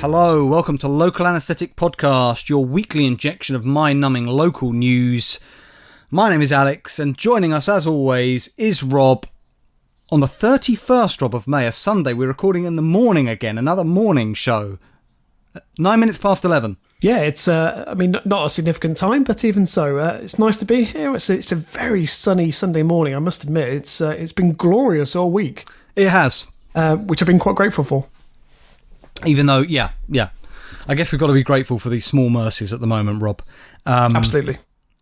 Hello, welcome to Local Anesthetic Podcast, your weekly injection of mind-numbing local news. My name is Alex, and joining us as always is Rob. On the 31st, Rob, of May, a Sunday, we're recording in the morning again, another morning show. 9 minutes past 11. Yeah, it's, not a significant time, but even so, it's nice to be here. It's a very sunny Sunday morning, I must admit. It's been glorious all week. It has. Which I've been quite grateful for. Even though, yeah. I guess we've got to be grateful for these small mercies at the moment, Rob. Absolutely.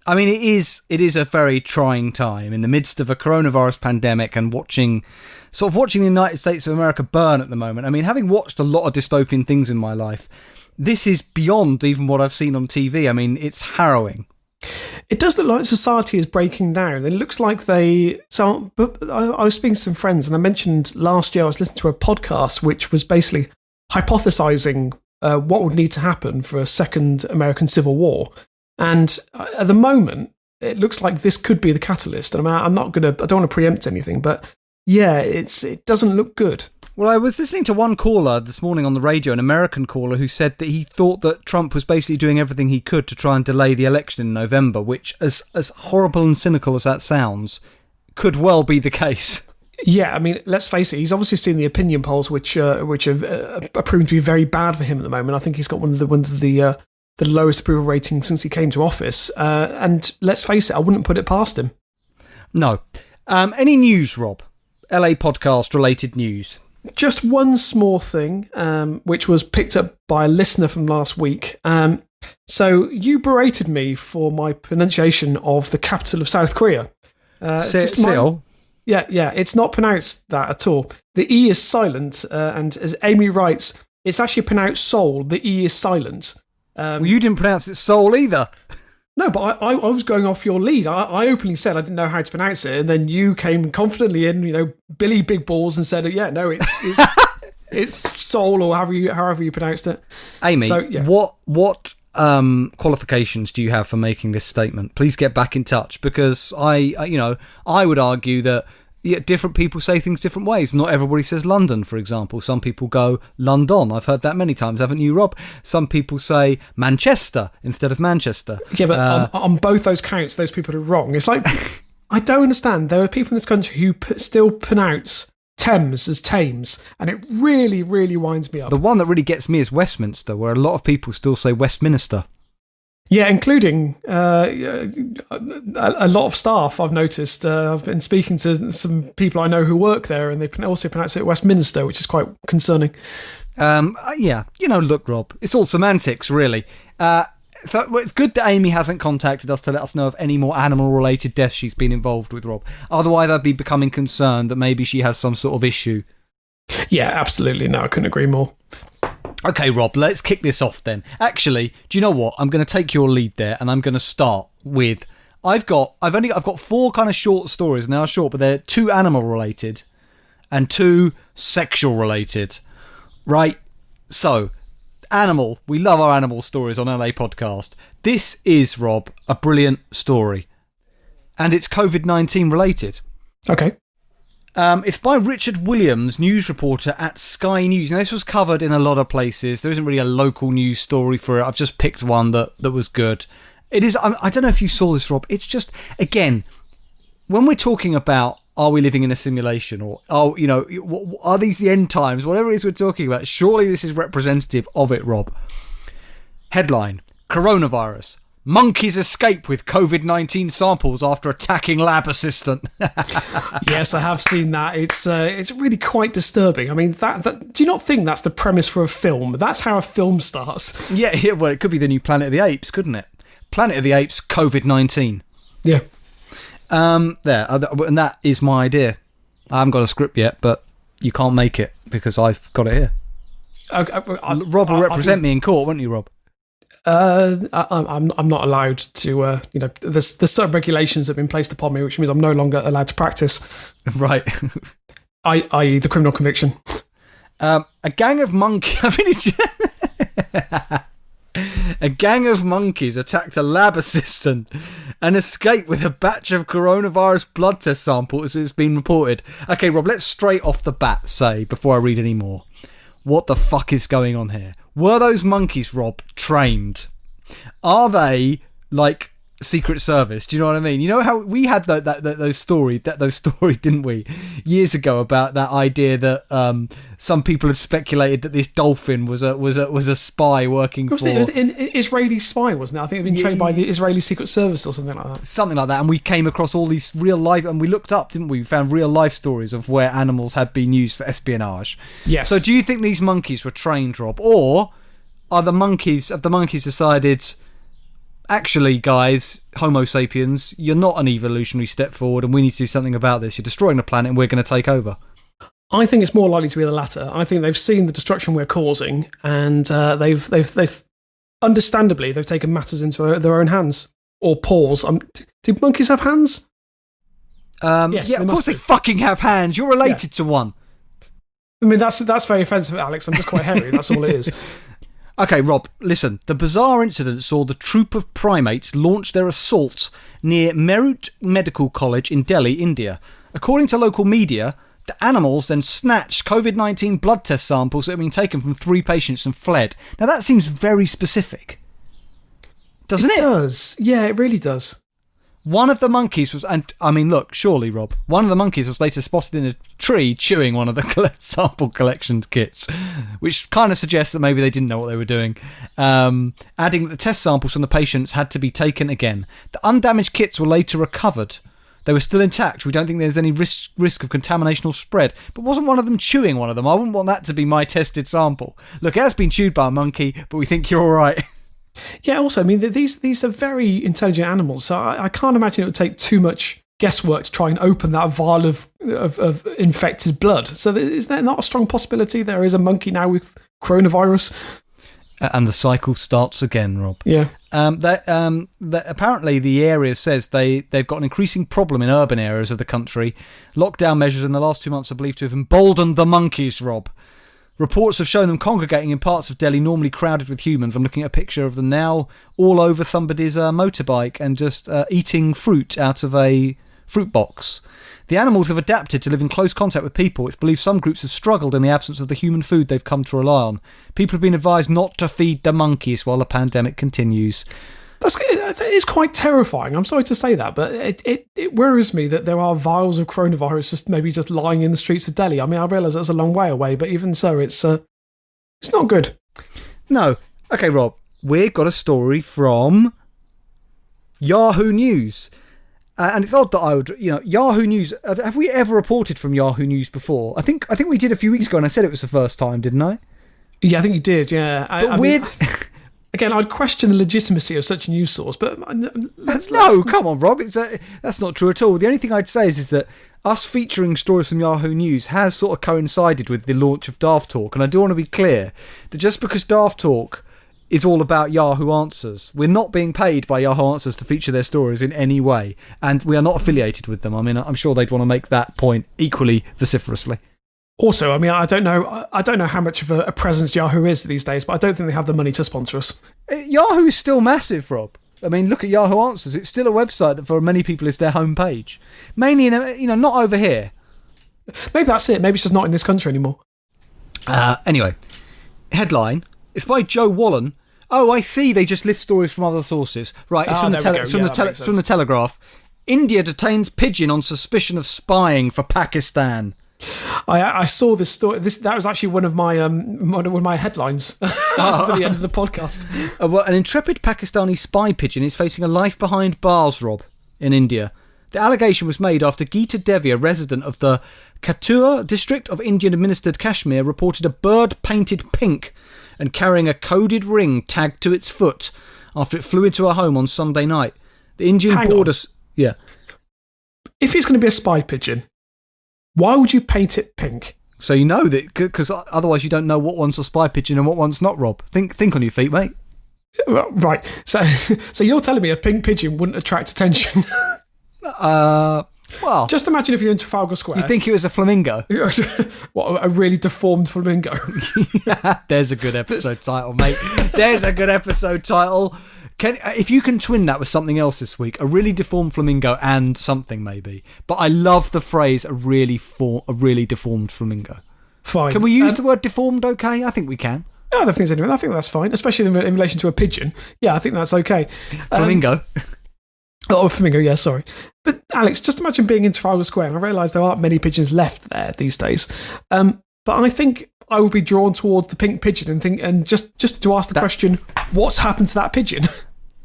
I mean, it is a very trying time in the midst of a coronavirus pandemic and watching the United States of America burn at the moment. I mean, having watched a lot of dystopian things in my life, this is beyond even what I've seen on TV. I mean, it's harrowing. It does look like society is breaking down. It looks like I was speaking to some friends, and I mentioned last year I was listening to a podcast which was basically hypothesizing what would need to happen for a second American Civil War. And at the moment, it looks like this could be the catalyst. And I don't want to preempt anything, but yeah, it doesn't look good. Well, I was listening to one caller this morning on the radio, an American caller, who said that he thought that Trump was basically doing everything he could to try and delay the election in November, which, as horrible and cynical as that sounds, could well be the case. Yeah, I mean, let's face it, he's obviously seen the opinion polls, which are proving to be very bad for him at the moment. I think he's got one of the lowest approval ratings since he came to office. And let's face it, I wouldn't put it past him. No. Any news, Rob? LA podcast related news? Just one small thing, which was picked up by a listener from last week. So you berated me for my pronunciation of the capital of South Korea. Seoul? Yeah, it's not pronounced that at all. The E is silent, and as Amy writes, it's actually pronounced Seoul. The E is silent. Well, you didn't pronounce it Seoul either. No, but I was going off your lead. I openly said I didn't know how to pronounce it, and then you came confidently in, Billy Big Balls, and said, yeah, no, it's it's Seoul, or however you pronounced it. Amy, so, yeah. what qualifications do you have for making this statement? Please get back in touch, because I would argue that different people say things different ways. Not everybody says London, for example. Some people go London. I've heard that many times, haven't you, Rob? Some people say Manchester instead of Manchester. Yeah, but on both those counts, those people are wrong. It's like, I don't understand. There are people in this country who still pronounce Thames as Thames, and it really, really winds me up. The one that really gets me is Westminster, where a lot of people still say Westminster. Yeah, including a lot of staff, I've noticed. I've been speaking to some people I know who work there, and they also pronounce it Westminster, which is quite concerning. Look, Rob, it's all semantics, really. So it's good that Amy hasn't contacted us to let us know of any more animal-related deaths she's been involved with, Rob. Otherwise, I'd be becoming concerned that maybe she has some sort of issue. Yeah, absolutely. No, I couldn't agree more. Okay, Rob, let's kick this off then. Actually, do you know what? I'm going to take your lead there, and I'm going to start with... I've got 4 kind of short stories. Now short, but they're 2 animal-related and 2 sexual-related. Right? So, animal. We love our animal stories on LA Podcast. This is, Rob, a brilliant story. And it's COVID-19 related. Okay. It's by Richard Williams, news reporter at Sky News. Now, this was covered in a lot of places. There isn't really a local news story for it. I've just picked one that was good. It is. I don't know if you saw this, Rob. It's just, again, when we're talking about are we living in a simulation, or are these the end times? Whatever it is we're talking about, surely this is representative of it, Rob. Headline: Coronavirus. Monkeys escape with COVID-19 samples after attacking lab assistant. Yes, I have seen that. It's really quite disturbing. I mean, that do you not think that's the premise for a film? That's how a film starts. Yeah, well, it could be the new Planet of the Apes, couldn't it? Planet of the Apes, COVID-19. Yeah. And that is my idea. I haven't got a script yet, but you can't make it because I've got it here. Rob will represent me in court, won't you, Rob? I'm not allowed to. There's certain regulations that have been placed upon me, which means I'm no longer allowed to practice. Right. i.e. the criminal conviction. A gang of monkeys. A gang of monkeys attacked a lab assistant and escaped with a batch of coronavirus blood test samples, as it's been reported. Okay, Rob, let's straight off the bat say, before I read any more, what the fuck is going on here? Were those monkeys, Rob, trained? Are they like Secret Service? Do you know what I mean? You know how we had those stories, didn't we, years ago, about that idea that some people had speculated that this dolphin was a spy working for. It was an Israeli spy, wasn't it? I think it had been trained by the Israeli Secret Service or something like that. Something like that. And we came across all these real life, and we looked up, didn't we? We found real life stories of where animals had been used for espionage. Yes. So do you think these monkeys were trained, Rob, or have the monkeys decided, actually, guys, Homo sapiens, you're not an evolutionary step forward and we need to do something about this. You're destroying the planet and we're going to take over? I think it's more likely to be the latter. I think they've seen the destruction we're causing, and they've understandably, they've taken matters into their own hands. Or paws. Do monkeys have hands? Yes, yeah, of course they fucking have hands. You're related to one. I mean, that's very offensive, Alex. I'm just quite hairy. That's all it is. Okay, Rob, listen. The bizarre incident saw the troop of primates launch their assault near Meerut Medical College in Delhi, India. According to local media, the animals then snatched COVID-19 blood test samples that had been taken from 3 patients and fled. Now, that seems very specific, doesn't it? It does. Yeah, it really does. One of the monkeys was, and I mean, look, surely, Rob, one of the monkeys was later spotted in a tree chewing one of the sample collection kits, which kind of suggests that maybe they didn't know what they were doing. Adding that the test samples from the patients had to be taken again. The undamaged kits were later recovered. They were still intact. We don't think there's any risk of contamination or spread. But wasn't one of them chewing one of them? I wouldn't want that to be my tested sample. Look, it has been chewed by a monkey, but we think you're all right. Yeah, also, I mean, these are very intelligent animals, so I can't imagine it would take too much guesswork to try and open that vial of infected blood. So is there not a strong possibility there is a monkey now with coronavirus? And the cycle starts again, Rob. Yeah. Apparently, the area says they've got an increasing problem in urban areas of the country. Lockdown measures in the last 2 months are believed to have emboldened the monkeys, Rob. Reports have shown them congregating in parts of Delhi normally crowded with humans. I'm looking at a picture of them now all over somebody's motorbike and just eating fruit out of a fruit box. The animals have adapted to live in close contact with people. It's believed some groups have struggled in the absence of the human food they've come to rely on. People have been advised not to feed the monkeys while the pandemic continues. That is quite terrifying. I'm sorry to say that, but it worries me that there are vials of coronavirus maybe just lying in the streets of Delhi. I mean, I realise that's a long way away, but even so, it's not good. No. Okay, Rob, we've got a story from Yahoo News. And it's odd that I would, Yahoo News. Have we ever reported from Yahoo News before? I think we did a few weeks ago, and I said it was the first time, didn't I? Yeah, I think you did. Yeah, but weird. Again, I'd question the legitimacy of such a news source, but come on, Rob. That's not true at all. The only thing I'd say is that us featuring stories from Yahoo News has sort of coincided with the launch of Daft Talk, and I do want to be clear that just because Daft Talk is all about Yahoo Answers, we're not being paid by Yahoo Answers to feature their stories in any way, and we are not affiliated with them. I mean, I'm sure they'd want to make that point equally vociferously. Also, I mean, I don't know how much of a presence Yahoo is these days, but I don't think they have the money to sponsor us. Yahoo is still massive, Rob. I mean, look at Yahoo Answers. It's still a website that for many people is their homepage. Mainly, not over here. Maybe that's it. Maybe it's just not in this country anymore. Anyway, headline. It's by Joe Wallen. Oh, I see. They just lift stories from other sources. Right, it's from the Telegraph. India detains pigeon on suspicion of spying for Pakistan. I saw this story. That was actually one of my headlines for the end of the podcast. Well, an intrepid Pakistani spy pigeon is facing a life behind bars, Rob, in India. The allegation was made after Geeta Devi, a resident of the Kathua district of Indian-administered Kashmir, reported a bird painted pink and carrying a coded ring tagged to its foot after it flew into her home on Sunday night. The Indian border... Yeah. If it's going to be a spy pigeon, why would you paint it pink? So you know that, because otherwise you don't know what one's a spy pigeon and what one's not, Rob. Think on your feet, mate. Right. So you're telling me a pink pigeon wouldn't attract attention? Well, just imagine if you're in Trafalgar Square. You think it was a flamingo? What, a really deformed flamingo? There's a good episode title, mate. There's a good episode title. If you can twin that with something else this week, a really deformed flamingo and something maybe. But I love the phrase a really deformed flamingo. Fine. Can we use the word deformed okay? I think we can. No, I don't think there's anything. I think that's fine, especially in relation to a pigeon. Yeah, I think that's okay. Flamingo. Flamingo, yeah, sorry. But Alex, just imagine being in Trafalgar Square, and I realise there aren't many pigeons left there these days. But I think I would be drawn towards the pink pigeon and just to ask the question, what's happened to that pigeon?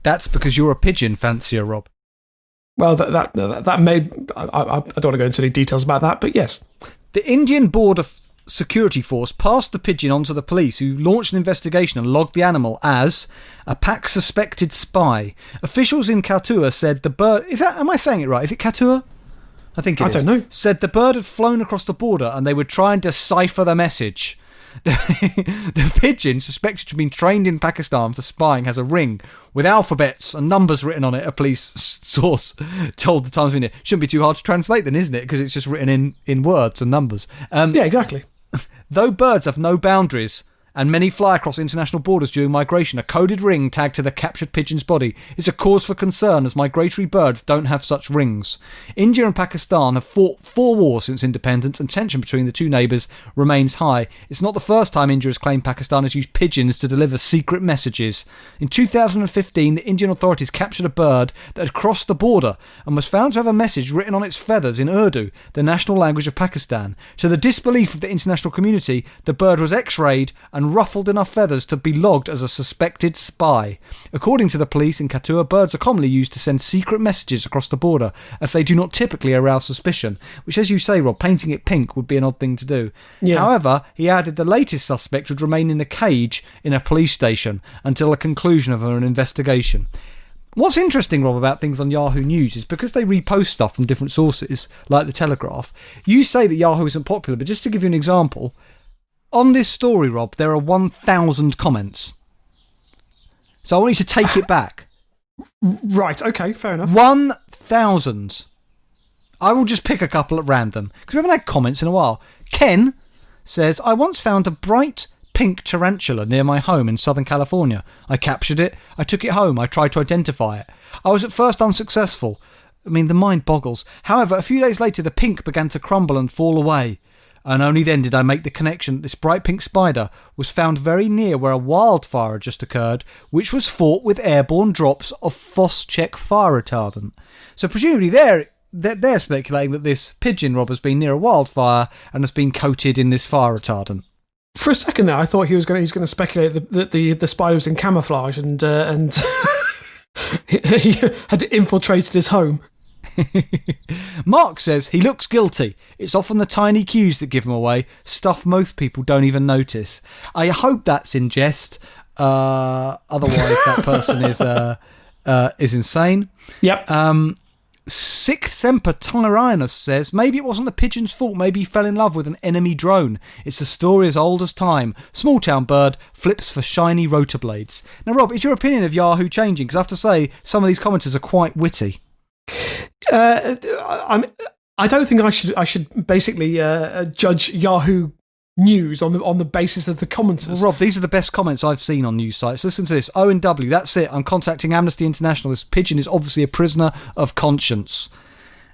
That's because you're a pigeon fancier, Rob. Well, that may... I don't want to go into any details about that, but yes. The Indian Border Security Force passed the pigeon on to the police, who launched an investigation and logged the animal as a pack suspected spy. Officials in Katua said the bird... Am I saying it right? Is it Katua? I think it is. I don't know. Said the bird had flown across the border and they would try and decipher the message. The pigeon, suspected to have been trained in Pakistan for spying, has a ring with alphabets and numbers written on it, a police source told the Times of India. Shouldn't be too hard to translate then, isn't it? Because it's just written in words and numbers. Yeah, exactly. Though birds have no boundaries and many fly across international borders during migration, a coded ring tagged to the captured pigeon's body is a cause for concern, as migratory birds don't have such rings. India and Pakistan have fought 4 wars since independence, and tension between the two neighbours remains high. It's not the first time India has claimed Pakistan has used pigeons to deliver secret messages. In 2015, the Indian authorities captured a bird that had crossed the border and was found to have a message written on its feathers in Urdu, the national language of Pakistan. To the disbelief of the international community, the bird was x-rayed and ruffled enough feathers to be logged as a suspected spy. According to the police in Katua, birds are commonly used to send secret messages across the border, as they do not typically arouse suspicion, which, as you say, Rob, painting it pink would be an odd thing to do. Yeah. However, he added the latest suspect would remain in a cage in a police station until the conclusion of an investigation. What's interesting, Rob, about things on Yahoo News is because they repost stuff from different sources, like The Telegraph, you say that Yahoo isn't popular, but just to give you an example, on this story, Rob, there are 1,000 comments. So I want you to take it back. Right, okay, fair enough. 1,000. I will just pick a couple at random, because we haven't had comments in a while. Ken says, I once found a bright pink tarantula near my home in Southern California. I captured it, I took it home, I tried to identify it. I was at first unsuccessful. I mean, the mind boggles. However, a few days later, the pink began to crumble and fall away. And only then did I make the connection that this bright pink spider was found very near where a wildfire had just occurred, which was fought with airborne drops of Phos-Chek fire retardant. So presumably they're speculating that this pigeon, Rob, has been near a wildfire and has been coated in this fire retardant. For a second there, I thought he was going to speculate that the spider was in camouflage and he had infiltrated his home. Mark says he looks guilty. It's often the tiny cues that give him away, stuff most people don't even notice. I hope that's in jest. Otherwise, that person is insane. Yep. Sic Semper Tyrannus says maybe it wasn't the pigeon's fault. Maybe he fell in love with an enemy drone. It's a story as old as time. Small town bird flips for shiny rotor blades. Now, Rob, is your opinion of Yahoo changing? Because I have to say, some of these commenters are quite witty. I don't think I should basically judge Yahoo News on the basis of the commenters. Well, Rob, these are the best comments I've seen on news sites. Listen to this. O&W, that's it. I'm contacting Amnesty International. This pigeon is obviously a prisoner of conscience.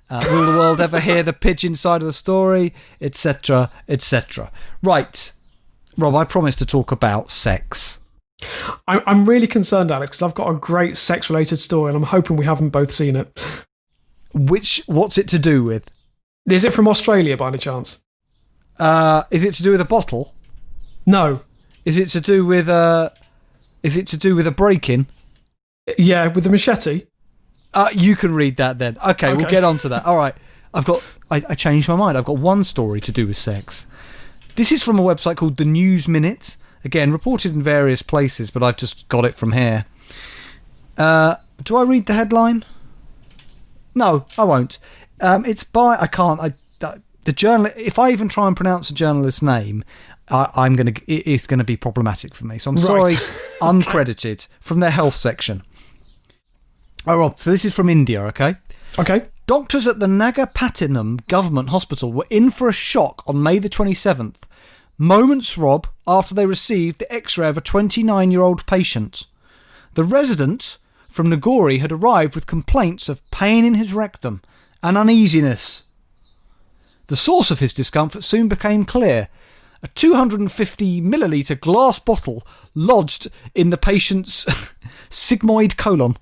Will the world ever hear the pigeon side of the story? Etc. etc. Right, Rob, I promised to talk about sex. I'm really concerned, Alex, because I've got a great sex-related story and I'm hoping we haven't both seen it. What's it to do with? Is it from Australia by any chance? Is it to do with a bottle? No. Is it to do with a break-in? Yeah, with the machete. You can read that then. Okay, we'll get on to that. All right. I changed my mind. I've got one story to do with sex. This is from a website called The News Minute. Again, reported in various places, but I've just got it from here. Do I read the headline? No, I won't. It's by... I can't... the journalist... If I even try and pronounce a journalist's name, it's going to be problematic for me. So I'm sorry. Uncredited. From their health section. Oh, Rob, so this is from India, okay? Okay. Doctors at the Nagapattinam Government Hospital were in for a shock on May the 27th. Moments, Rob, after they received the x-ray of a 29-year-old patient. The resident from Nagori had arrived with complaints of pain in his rectum and uneasiness. The source of his discomfort soon became clear. a 250 millilitre glass bottle lodged in the patient's sigmoid colon.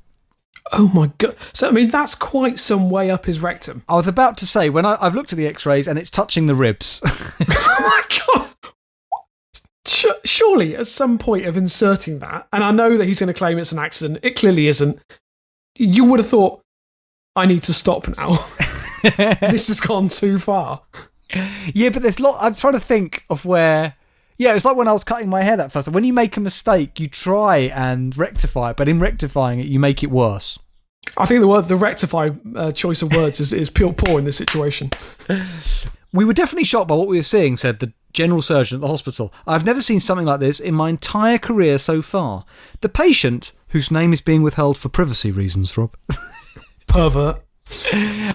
Oh my God. So, I mean, that's quite some way up his rectum. I was about to say, when I've looked at the x-rays and it's touching the ribs. Oh my God. Surely, at some point of inserting that, and I know that he's going to claim it's an accident, it clearly isn't, you would have thought, I need to stop now. This has gone too far. Yeah, but I'm trying to think of where... Yeah, it's like when I was cutting my hair that first time. When you make a mistake, you try and rectify it, but in rectifying it, you make it worse. I think the rectify choice of words is pure poor in this situation. We were definitely shocked by what we were seeing, said the general surgeon at the hospital. I've never seen something like this in my entire career so far. The patient, whose name is being withheld for privacy reasons, Rob. Pervert.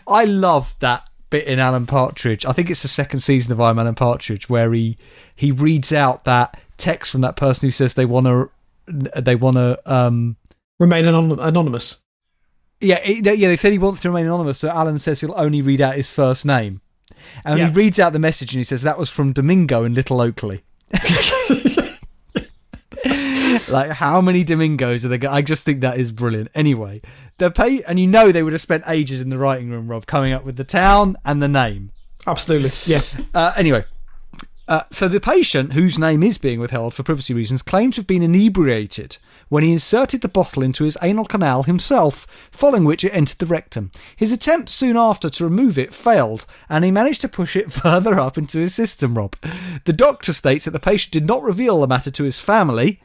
I love that bit in Alan Partridge. I think it's the second season of I'm Alan Partridge, where he reads out that text from that person who says they want to remain anonymous. Yeah, they said he wants to remain anonymous, so Alan says he'll only read out his first name. And he reads out the message and he says that was from Domingo in Little Oakley. Like, how many Domingos are there? I just think that is brilliant. Anyway, and you know they would have spent ages in the writing room, Rob, coming up with the town and the name. Absolutely, yeah. Anyway, so the patient, whose name is being withheld for privacy reasons, claimed to have been inebriated when he inserted the bottle into his anal canal himself, following which it entered the rectum. His attempt soon after to remove it failed, and he managed to push it further up into his system, Rob. The doctor states that the patient did not reveal the matter to his family,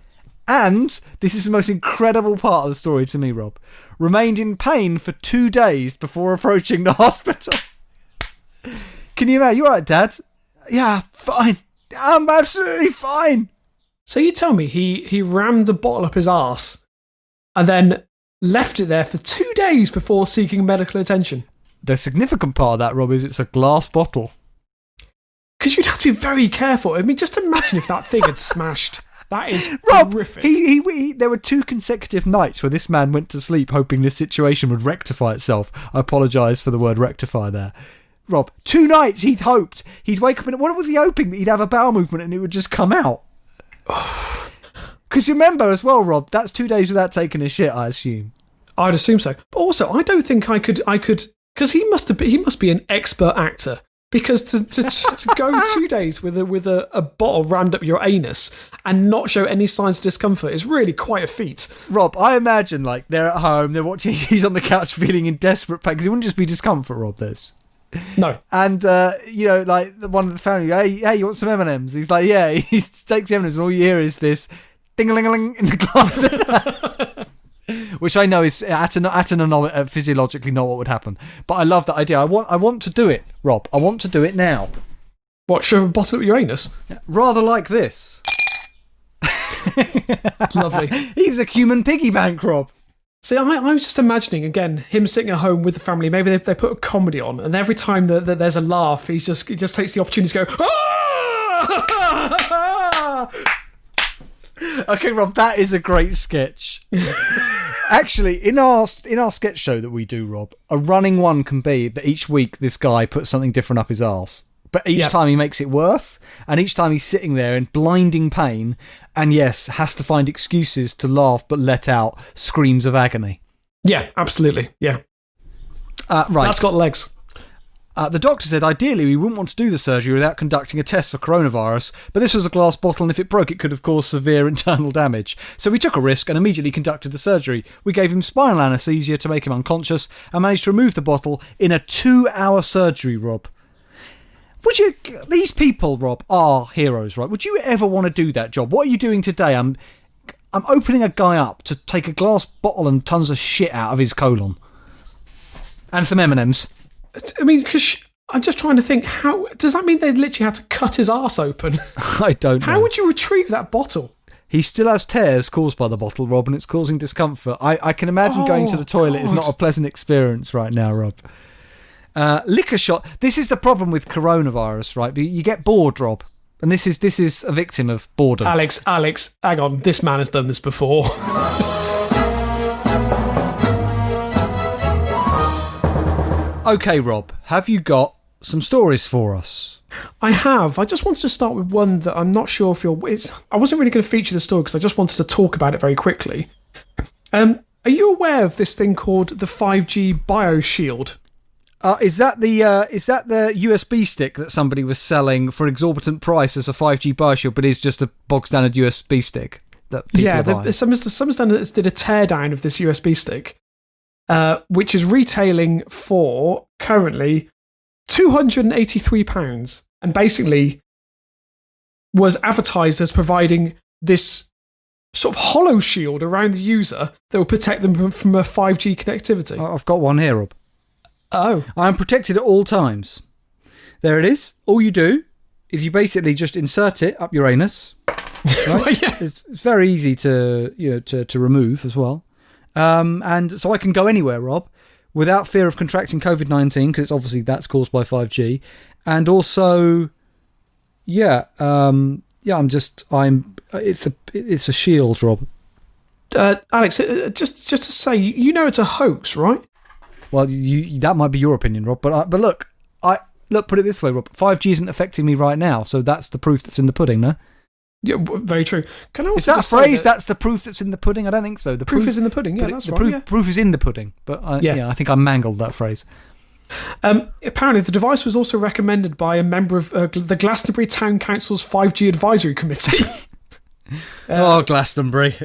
and, this is the most incredible part of the story to me, Rob, remained in pain for 2 days before approaching the hospital. Can you imagine? You all right, Dad? Yeah, fine. I'm absolutely fine. So you tell me he rammed a bottle up his arse and then left it there for 2 days before seeking medical attention? The significant part of that, Rob, is it's a glass bottle. Because you'd have to be very careful. I mean, just imagine if that thing had smashed. That is Rob, horrific. There were 2 consecutive nights where this man went to sleep hoping this situation would rectify itself. I apologise for the word rectify there. Rob, 2 nights he'd hoped. He'd wake up and what was he hoping? That he'd have a bowel movement and it would just come out. Because you remember as well, Rob, that's 2 days without taking a shit, I assume. I'd assume so. But also, I don't think I could, because he must be an expert actor. Because to go 2 days with a bottle rammed up your anus and not show any signs of discomfort is really quite a feat. Rob, I imagine like they're at home, they're watching, he's on the couch feeling in desperate pain, because it wouldn't just be discomfort, Rob, this. No. And, like one of the family, hey, you want some M&Ms? He's like, yeah, he takes the M&Ms and all you hear is this ding-a-ling-a-ling in the glass. Which I know is physiologically not what would happen. But I love that idea. I want to do it, Rob. I want to do it now. What, shove a bottle up your anus? Rather like this. Lovely. He was a human piggy bank, Rob. See, I was just imagining, again, him sitting at home with the family. Maybe they put a comedy on, and every time that there's a laugh, he just takes the opportunity to go, ah! Okay, Rob, that is a great sketch. Actually, in our sketch show that we do, Rob, a running one can be that each week this guy puts something different up his arse. But each time he makes it worse, and each time he's sitting there in blinding pain, and yes, has to find excuses to laugh but let out screams of agony. Yeah, absolutely. Yeah. Right. That's got legs. The doctor said ideally we wouldn't want to do the surgery without conducting a test for coronavirus, but this was a glass bottle and if it broke it could have caused severe internal damage. So we took a risk and immediately conducted the surgery. We gave him spinal anaesthesia to make him unconscious and managed to remove the bottle in a 2-hour surgery, Rob. These people, Rob, are heroes, right? Would you ever want to do that job? What are you doing today? I'm opening a guy up to take a glass bottle and tons of shit out of his colon. And some M&Ms. I mean, because I'm just trying to think, how does that mean they literally had to cut his arse open? I don't know. How would you retrieve that bottle? He still has tears caused by the bottle, Rob, and it's causing discomfort. I can imagine going to the toilet is not a pleasant experience right now, Rob. Liquor shot. This is the problem with coronavirus, right? You get bored, Rob. And this is a victim of boredom. Alex, hang on. This man has done this before. Okay, Rob, have you got some stories for us. I have. I just wanted to start with one that I'm not sure if I wasn't really going to feature the story because I just wanted to talk about it very quickly. Are you aware of this thing called the 5G BioShield? Is that the USB stick that somebody was selling for an exorbitant price as a 5G BioShield, but is just a bog standard USB stick that people are buying? Some standards did a teardown of this USB stick, which is retailing for currently £283, and basically was advertised as providing this sort of hollow shield around the user that will protect them from a 5G connectivity. I've got one here, Rob. Oh. I am protected at all times. There it is. All you do is you basically just insert it up your anus. Right? Well, yeah. It's very easy to remove as well. And so I can go anywhere, Rob, without fear of contracting COVID-19, because it's obviously that's caused by 5G. And also, it's a shield, Rob. Alex, just to say, it's a hoax, right? Well, that might be your opinion, Rob. But look, put it this way, Rob. 5G isn't affecting me right now, so that's the proof that's in the pudding, no? Yeah, very true. Can I also is that just phrase? Say that's the proof that's in the pudding. I don't think so. The proof is in the pudding. Yeah, that's right. Proof is in the pudding. But I think I mangled that phrase. Apparently, the device was also recommended by a member of the Glastonbury Town Council's 5G Advisory Committee. Glastonbury.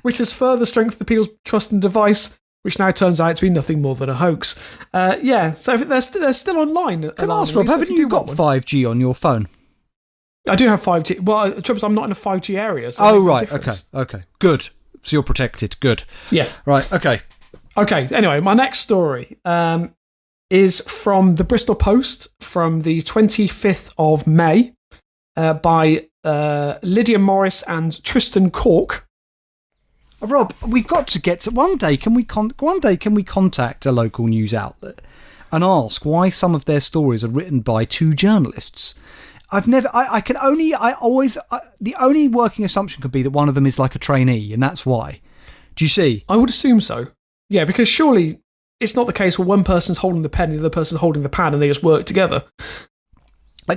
Which has further strengthened the people's trust in the device, which now turns out to be nothing more than a hoax. So they're still online. Can I ask, Rob, haven't you got 5G on your phone? I do have 5G. Well, the trouble is I'm not in a 5G area. So right. Okay. Good. So you're protected. Good. Yeah. Right. Okay. Anyway, my next story is from the Bristol Post from the 25th of May by Lydia Morris and Tristan Cork. Rob, we've got to get to one day. Can we contact a local news outlet and ask why some of their stories are written by two journalists? The only working assumption could be that one of them is like a trainee, and that's why. Do you see? I would assume so. Yeah, because surely it's not the case where one person's holding the pen and the other person's holding the pad and they just work together.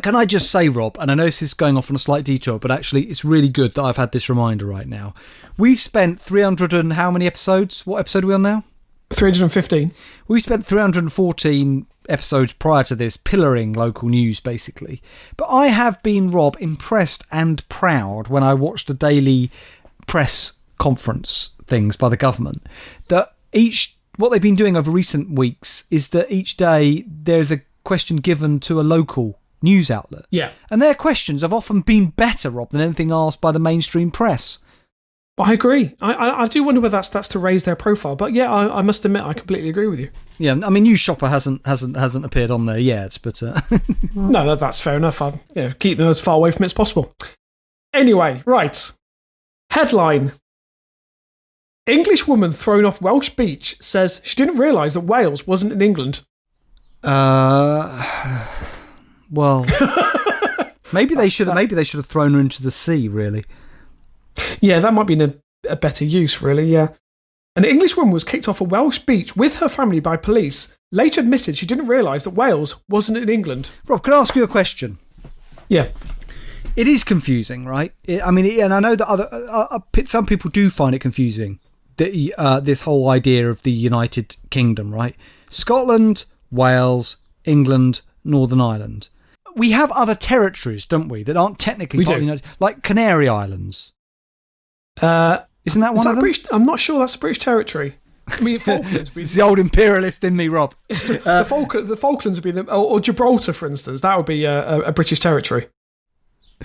Can I just say, Rob, and I know this is going off on a slight detour, but actually it's really good that I've had this reminder right now. We've spent 300 and how many episodes? What episode are we on now? 315. We spent 314 episodes prior to this pillaring local news, basically. But I have been, Rob, impressed and proud when I watched the daily press conference things by the government, that what they've been doing over recent weeks is that each day there's a question given to a local news outlet. Yeah. And their questions have often been better, Rob, than anything asked by the mainstream press. I agree. I do wonder whether that's to raise their profile. But yeah, I must admit, I completely agree with you. Yeah, I mean, News Shopper hasn't appeared on there yet, but no, that's fair enough. I'll keep them as far away from it as possible. Anyway, right. Headline: English woman thrown off Welsh beach says she didn't realise that Wales wasn't in England. Well, maybe they should have thrown her into the sea. Really. Yeah, that might be a better use, really, yeah. An English woman was kicked off a Welsh beach with her family by police, later admitted she didn't realise that Wales wasn't in England. Rob, can I ask you a question? Yeah. It is confusing, right? And I know that some people do find it confusing, this whole idea of the United Kingdom, right? Scotland, Wales, England, Northern Ireland. We have other territories, don't we, that aren't technically part of the United, like Canary Islands. Isn't that one of them? I'm not sure that's a British territory. I mean, Falklands. It's the old imperialist in me, Rob. The Falklands would be or Gibraltar, for instance. That would be a British territory.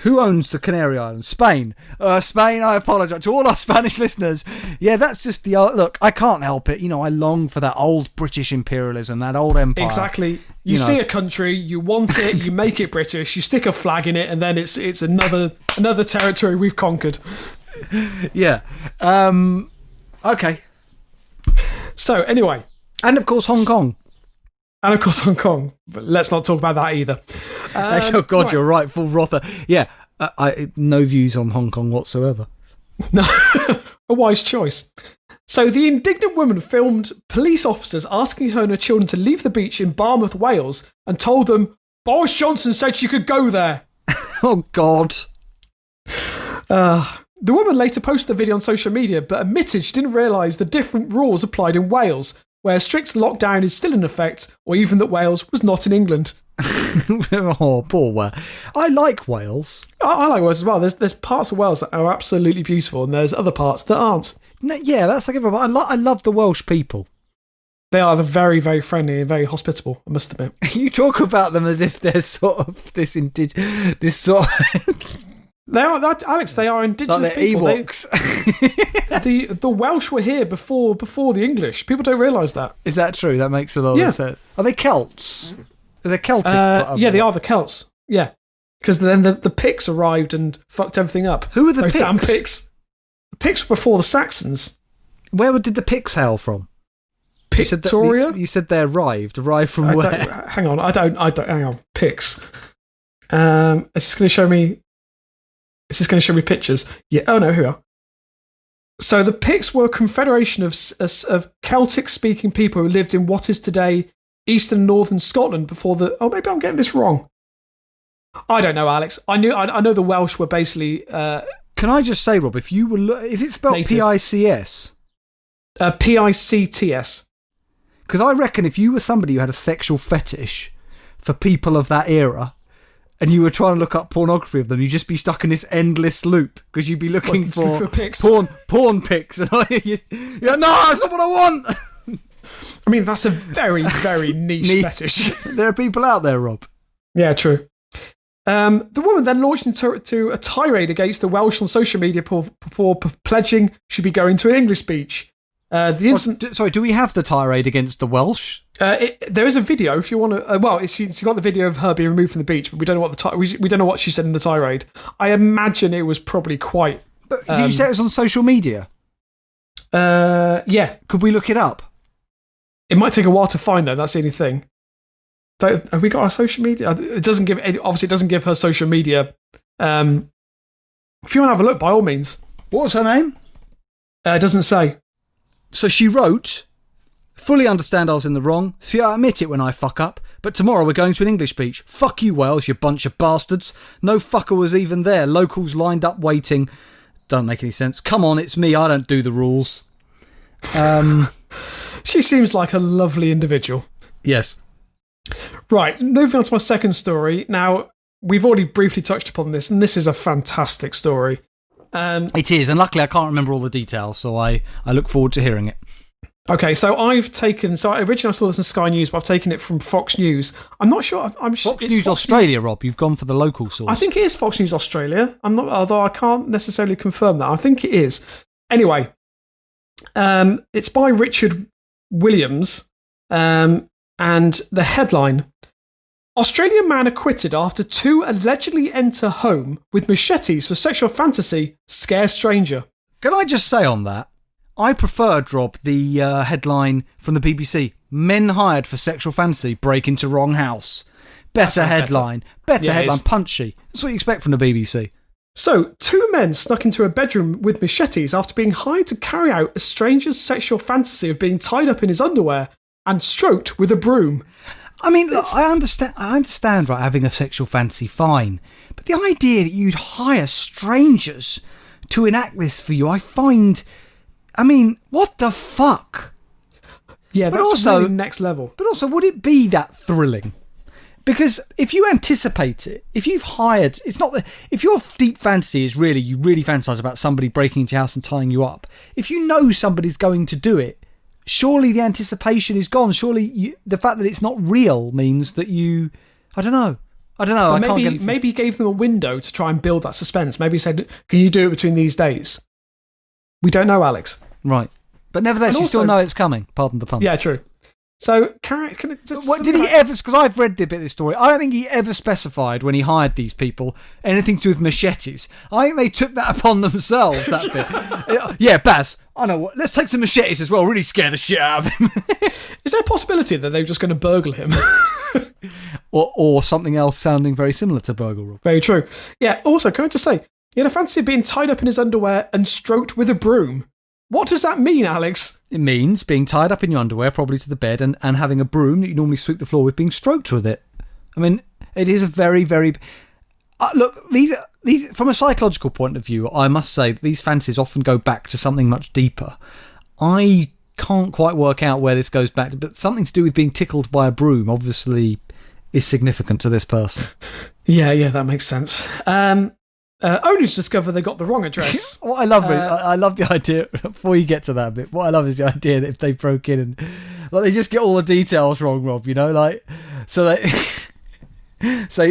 Who owns the Canary Islands? Spain. Spain, I apologise to all our Spanish listeners. Yeah, that's just the... look, I can't help it. I long for that old British imperialism, that old empire. Exactly. You see a country, you want it, you make it British, you stick a flag in it, and then it's another territory we've conquered. Yeah. Okay. So, anyway. And, of course, Hong Kong. But let's not talk about that either. Oh, God, right. You're right. Full Rother. Yeah. No views on Hong Kong whatsoever. No. A wise choice. So the indignant woman filmed police officers asking her and her children to leave the beach in Barmouth, Wales, and told them Boris Johnson said she could go there. Oh, God. The woman later posted the video on social media, but admitted she didn't realise the different rules applied in Wales, where a strict lockdown is still in effect, or even that Wales was not in England. Oh, poor Wales. I like Wales. I like Wales as well. There's parts of Wales that are absolutely beautiful, and there's other parts that aren't. No, yeah, that's like everyone. I love the Welsh people. They are very, very friendly and very hospitable, I must admit. You talk about them as if they're sort of this sort of... They are, Alex, they are indigenous like people. Ewoks. The Welsh were here before the English. People don't realise that. Is that true? That makes a lot of sense. Are they Celts? Are they Celtic? Yeah, they are the Celts. Yeah. Because then the Picts arrived and fucked everything up. Who are the Those Picts? damn Picts. The Picts were before the Saxons. Where did the Picts hail from? Pictoria? You said they arrived. Arrived from where? Hang on. I don't. Hang on. Picts. Is this going to show me... Is this going to show me pictures? Yeah. Oh, no, here we are. So the Picts were a confederation of Celtic-speaking people who lived in what is today eastern and northern Scotland before the... Oh, maybe I'm getting this wrong. I don't know, Alex. I know the Welsh were basically... Can I just say, Rob, if it's spelled native. P-I-C-S? P-I-C-T-S. Because I reckon if you were somebody who had a sexual fetish for people of that era... and you were trying to look up pornography of them, you'd just be stuck in this endless loop because you'd be looking for pics? porn pics. And you're like, no, that's not what I want. I mean, that's a very, very niche fetish. There are people out there, Rob. Yeah, true. The woman then launched into a tirade against the Welsh on social media for pledging she'd be going to an English beach. Sorry, do we have the tirade against the Welsh? There is a video if you want to. She got the video of her being removed from the beach, but we don't know what we don't know what she said in the tirade. I imagine it was probably quite. But did you say it was on social media? Yeah. Could we look it up? It might take a while to find though. That's the only thing. Have we got our social media? It doesn't give. Obviously, it doesn't give her social media. If you want to have a look, by all means. What was her name? It doesn't say. So she wrote, fully understand I was in the wrong. See, I admit it when I fuck up. But tomorrow we're going to an English beach. Fuck you, Wales, you bunch of bastards. No fucker was even there. Locals lined up waiting. Doesn't make any sense. Come on, it's me. I don't do the rules. She seems like a lovely individual. Yes. Right, moving on to my second story. Now, we've already briefly touched upon this, and this is a fantastic story. It is, and luckily I can't remember all the details, so I look forward to hearing it. Okay, so originally I saw this in Sky News, but I've taken it from Fox News. I'm not sure. Fox News Australia, Rob. You've gone for the local source. I think it is Fox News Australia. I'm not, although I can't necessarily confirm that. I think it is. Anyway, it's by Richard Williams, and the headline: Australian man acquitted after two allegedly enter home with machetes for sexual fantasy, scare stranger. Can I just say on that, I preferred, Rob, the headline from the BBC. Men hired for sexual fantasy break into wrong house. Better headline. Better headline. Punchy. That's what you expect from the BBC. So, two men snuck into a bedroom with machetes after being hired to carry out a stranger's sexual fantasy of being tied up in his underwear and stroked with a broom. I mean, look, I understand, right, having a sexual fantasy, fine. But the idea that you'd hire strangers to enact this for you, I find... I mean, what the fuck? Yeah, that's also really next level. But also, would it be that thrilling? Because if you anticipate it, if you've hired... It's not that... If your deep fantasy is really... You really fantasize about somebody breaking into your house and tying you up. If you know somebody's going to do it, surely the anticipation is gone. Surely the fact that it's not real means that you... I don't know. Maybe he gave them a window to try and build that suspense. Maybe he said, can you do it between these days? We don't know, Alex. Right. But nevertheless, you still know it's coming. Depending the pun. Yeah, true. So, can it just... What, did he ever... Because I've read the bit of this story. I don't think he ever specified when he hired these people anything to do with machetes. I think they took that upon themselves, that bit. Yeah, Baz, I know what. Let's take some machetes as well. Really scare the shit out of him. Is there a possibility that they were just going to burgle him? or something else sounding very similar to burgle. Very true. Yeah, also, can I just say, he had a fantasy of being tied up in his underwear and stroked with a broom. What does that mean, Alex? It means being tied up in your underwear, probably to the bed, and having a broom that you normally sweep the floor with being stroked with it. I mean, it is a very, very... look, from a psychological point of view, I must say that these fantasies often go back to something much deeper. I can't quite work out where this goes back to, but something to do with being tickled by a broom obviously is significant to this person. Yeah, that makes sense. Owners discover they got the wrong address. What I love, I love the idea. Before you get to that bit, what I love is the idea that if they broke in and like they just get all the details wrong, Rob. You know, like so they. So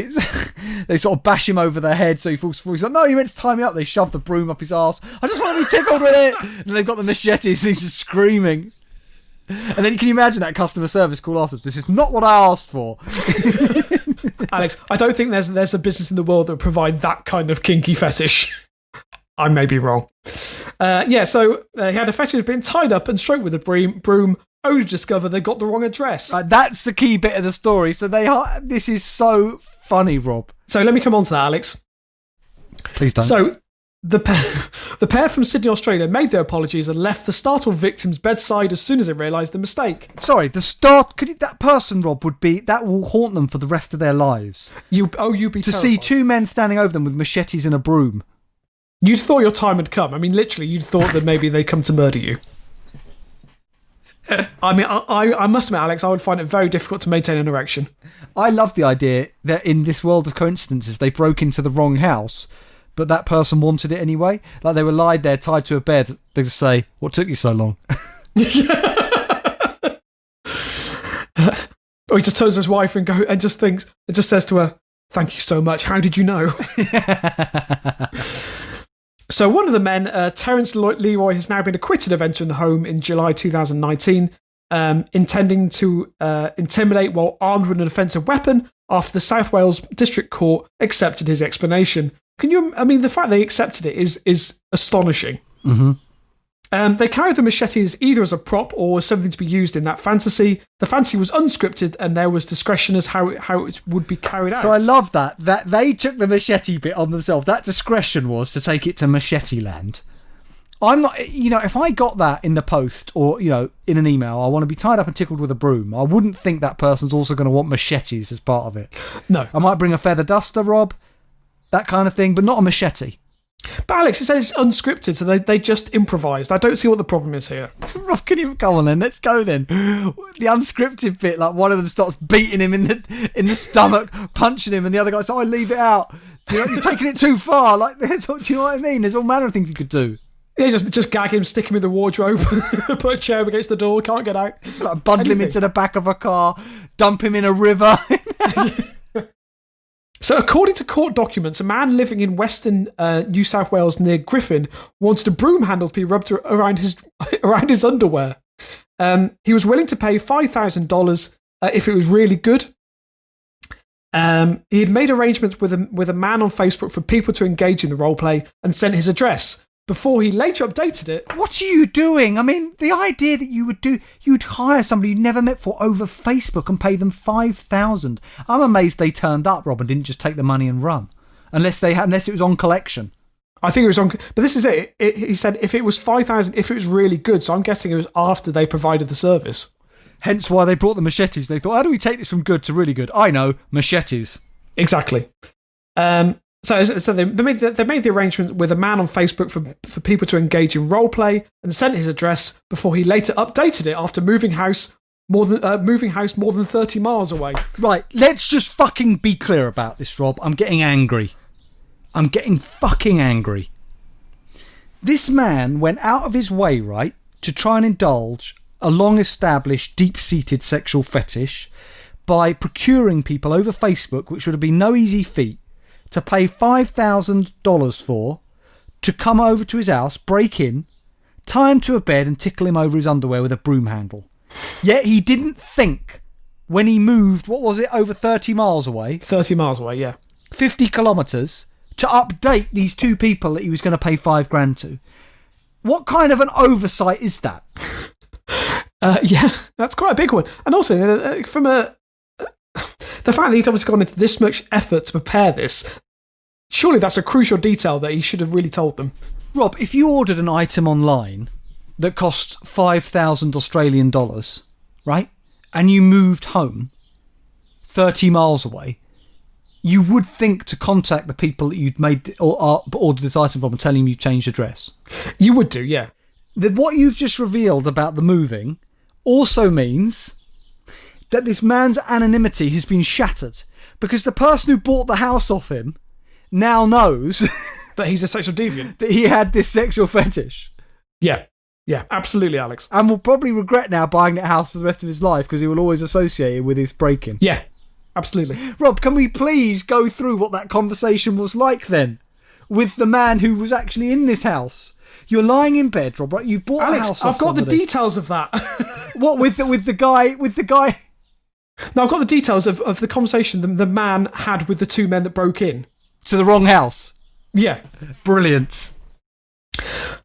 they sort of bash him over the head, so he falls forward. He's like, "No, you meant to tie me up." They shove the broom up his arse. I just want to be tickled with it. And they've got the machetes, and he's just screaming. And then can you imagine that customer service call afterwards? This is not what I asked for. Alex, I don't think there's a business in the world that would provide that kind of kinky fetish. I may be wrong. So he had a fetish being tied up and stroked with a broom. Only discover they got the wrong address. That's the key bit of the story. So this is so funny, Rob. So let me come on to that, Alex. Please don't. So the pair from Sydney, Australia made their apologies and left the startled victim's bedside as soon as they realised the mistake. Sorry, that person, Rob, that will haunt them for the rest of their lives. You'd be to terrified. see two men standing over them with machetes and a broom. You'd thought your time had come. I mean, literally, you'd thought that maybe they'd come to murder you. I mean, I must admit, Alex, I would find it very difficult to maintain an erection. I love the idea that in this world of coincidences, they broke into the wrong house, but that person wanted it anyway. Like they were lied there, tied to a bed. They just say, "What took you so long?" Or he just turns to his wife and just says to her, "Thank you so much. How did you know?" So one of the men, Terence Leroy, has now been acquitted of entering the home in July 2019, intending to intimidate while armed with an offensive weapon after the South Wales District Court accepted his explanation. The fact they accepted it is astonishing. Mm-hmm. They carried the machetes either as a prop or as something to be used in that fantasy. The fantasy was unscripted and there was discretion as how it would be carried out. So I love that they took the machete bit on themselves. That discretion was to take it to machete land. I'm not, if I got that in the post or, in an email, I want to be tied up and tickled with a broom, I wouldn't think that person's also going to want machetes as part of it. No. I might bring a feather duster, Rob, that kind of thing, but not a machete. But Alex, it says it's unscripted, so they just improvised. I don't see what the problem is here. Rob, can you come on then? Let's go then. The unscripted bit, like one of them starts beating him in the stomach, punching him, and the other guy says, "I leave it out." You're taking it too far. Like, do you know what I mean? There's all manner of things you could do. Yeah, just gag him, stick him in the wardrobe, put a chair against the door, can't get out. Like bundle him into the back of a car, dump him in a river. So according to court documents, a man living in western New South Wales near Griffin wanted a broom handle to be rubbed around his underwear. He was willing to pay $5,000 if it was really good. He had made arrangements with a man on Facebook for people to engage in the roleplay and sent his address before he later updated it. What are you doing? I mean, the idea that you'd hire somebody you'd never met for over Facebook and pay them $5,000. I'm amazed they turned up, Rob, and didn't just take the money and run. Unless it was on collection. I think it was on, but this is it. He said if it was $5,000, if it was really good. So I'm guessing it was after they provided the service. Hence why they brought the machetes. They thought, how do we take this from good to really good? I know, machetes. Exactly. So they made the arrangement with a man on Facebook for people to engage in roleplay and sent his address before he later updated it after moving house more than 30 miles away. Right, let's just fucking be clear about this, Rob. I'm getting angry. I'm getting fucking angry. This man went out of his way, right, to try and indulge a long-established, deep-seated sexual fetish by procuring people over Facebook, which would have been no easy feat, to pay $5,000 for, to come over to his house, break in, tie him to a bed and tickle him over his underwear with a broom handle. Yet he didn't think when he moved, what was it, over 30 miles away? 30 miles away, yeah. 50 kilometres, to update these two people that he was going to pay $5,000 to. What kind of an oversight is that? Yeah, that's quite a big one. And also, from the fact that he's obviously gone into this much effort to prepare this, surely that's a crucial detail that he should have really told them. Rob, if you ordered an item online that costs 5,000 Australian dollars, right? And you moved home 30 miles away, you would think to contact the people that you'd made or ordered this item from and telling them you changed address. You would do, yeah. What you've just revealed about the moving also means that this man's anonymity has been shattered, because the person who bought the house off him now knows that he's a sexual deviant. That he had this sexual fetish. Yeah. Yeah, absolutely, Alex. And will probably regret now buying that house for the rest of his life, because he will always associate it with his break-in. Yeah, absolutely. Rob, can we please go through what that conversation was like then? With the man who was actually in this house. You're lying in bed, Rob, right? You bought a house off I've got somebody. the details of that. What, with the guy? No, I've got the details of the conversation the man had with the two men that broke in. To the wrong house? Yeah. Brilliant.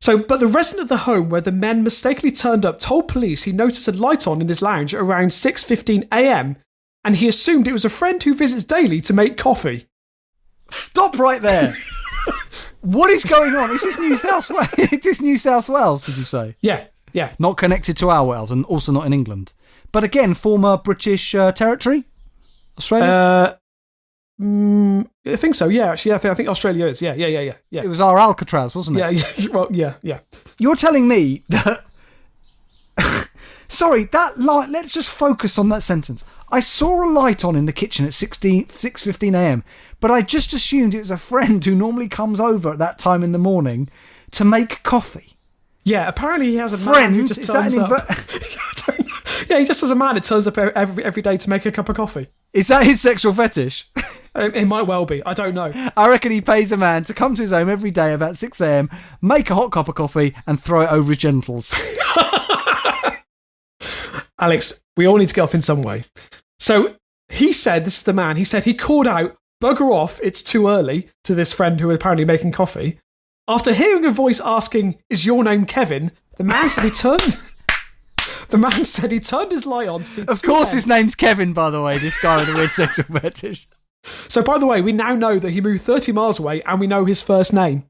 So, but the resident of the home where the men mistakenly turned up told police he noticed a light on in his lounge at around 6:15 a.m. and he assumed it was a friend who visits daily to make coffee. Stop right there. What is going on? Is this New South Wales? Is this New South Wales, did you say? Yeah, yeah. Not connected to our Wales, and also not in England. But again, former British territory? Australia? I think so, yeah, actually. I think Australia is. Yeah. It was our Alcatraz, wasn't it? Yeah. Well, yeah. You're telling me that... Sorry, that light... Let's just focus on that sentence. I saw a light on in the kitchen at 6:15 a.m, but I just assumed it was a friend who normally comes over at that time in the morning to make coffee. Yeah, apparently he has a man who just turns up. Yeah, he just has a man that turns up every day to make a cup of coffee. Is that his sexual fetish? It might well be. I don't know. I reckon he pays a man to come to his home every day about 6 a.m, make a hot cup of coffee and throw it over his genitals. Alex, we all need to get off in some way. So he said, this is the man, he said he called out, "Bugger off, it's too early," to this friend who was apparently making coffee. After hearing a voice asking, "Is your name Kevin?" The man said he turned his light on to see Of course his name's Kevin, by the way, this guy with the weird sexual fetish. So, by the way, we now know that he moved 30 miles away and we know his first name.